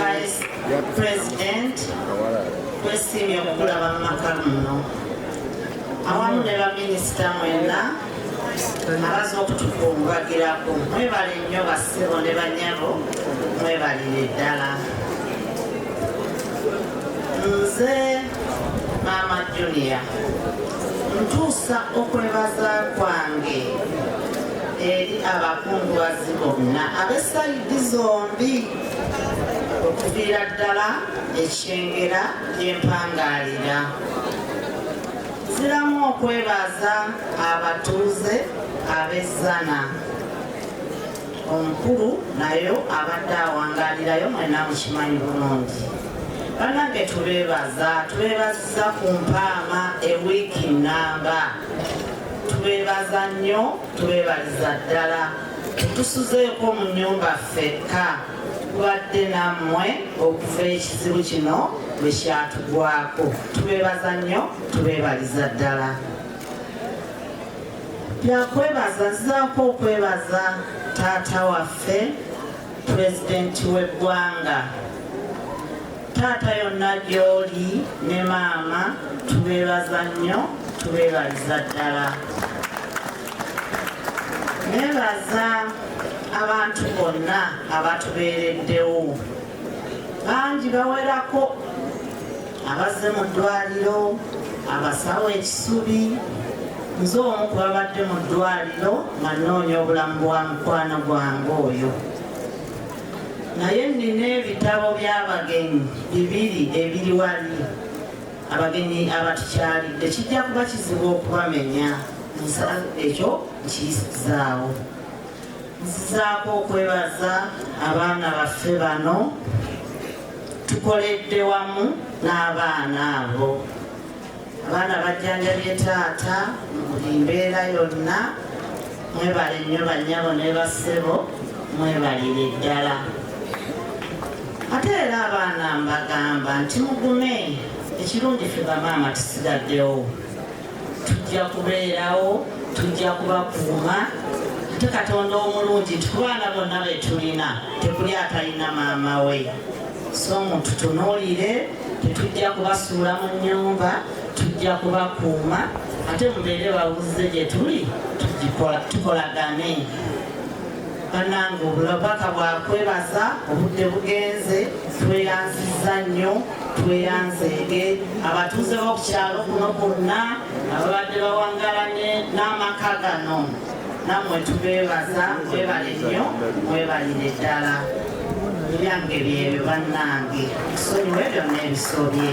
Vice President kwesiimye okulaba mu maka muno awamu ne baminisita mwenna abaza okutukumbagirako mwebale nnyo bassebo ne banyabo mwebalire ddala. Nze Maama Junior ntuusa okwebaza kwange eri abakungubazi bonna ab'essayidi zombi okuviira ddala ekyengera ly'empangaalira. Nziramu okwebaza abatuuze ab'ezzana omukulu nayo abadde awangaalirayo mwenna mukimanyi bulungi. Bannange tubeebaza ku mpaama ewiiki nnamba. Tubeebaza nnyo, tubeebaliza ddala. Tusuzeeko mu nnyumba ffekka kubadde nammwe okuva ekizibu kino bwe kyatugwako. Tubeebaza nnyo, tubeebaliza ddala. Byakwebaza nzizaako okwebaza taata waffe pulezidenti w'eggwanga. Taata yonna gy'oli ne maama tubeebaza nnyo, tubeebaliza ddala. Neebaza abantu bonna abatubeereddewo bangi bawerako, abazze mu ddwaliro, abasawo ekisubi. Nze omu ku babadde mu ddwaliro nga nnoonya obulamu bwa mukwano gwange oyo. Naye nina ebitabo by'abagenyi 2 ebiri wali, abagenyi abatukyalidde. Kijja kuba kizibu okubamenya, ekyo nkiyisizaawo. Nzizaako okwebaza abaana baffe bano tukoledde wamu n'abaana abo. Abaana bajjanjabye taata mu buli mbeera yonna. Mwebale nnyo bannyabo ne bassebo, mwebalire ddala. Ate era abaana mbagamba nti mugume, ekirungi ffe bamaama tusigaddewo. Tujja kubeerawo, tujja kubakuuma. Ate Katonda omulungi ku baana bonna be tulina tekuli atalina maama we. So mututunuulire, tetujja kubasuula mu nnyumba, tujja kubakuuma. Ate mubeere bawulize gye tuli, tukolagane. Bannange obubaka bwakwebaza, obudde bugenze, tweyanziza nnyo, tweyanzeege. Abatuuze b'oku kyalo kuno bonna ababadde bawangalanye n'amaka gano, nammwe tubeebaza, mwebale nnyo, mwebalire ddala. Ebyange byebyo bannange, tusonyiwe byonna ebisobye.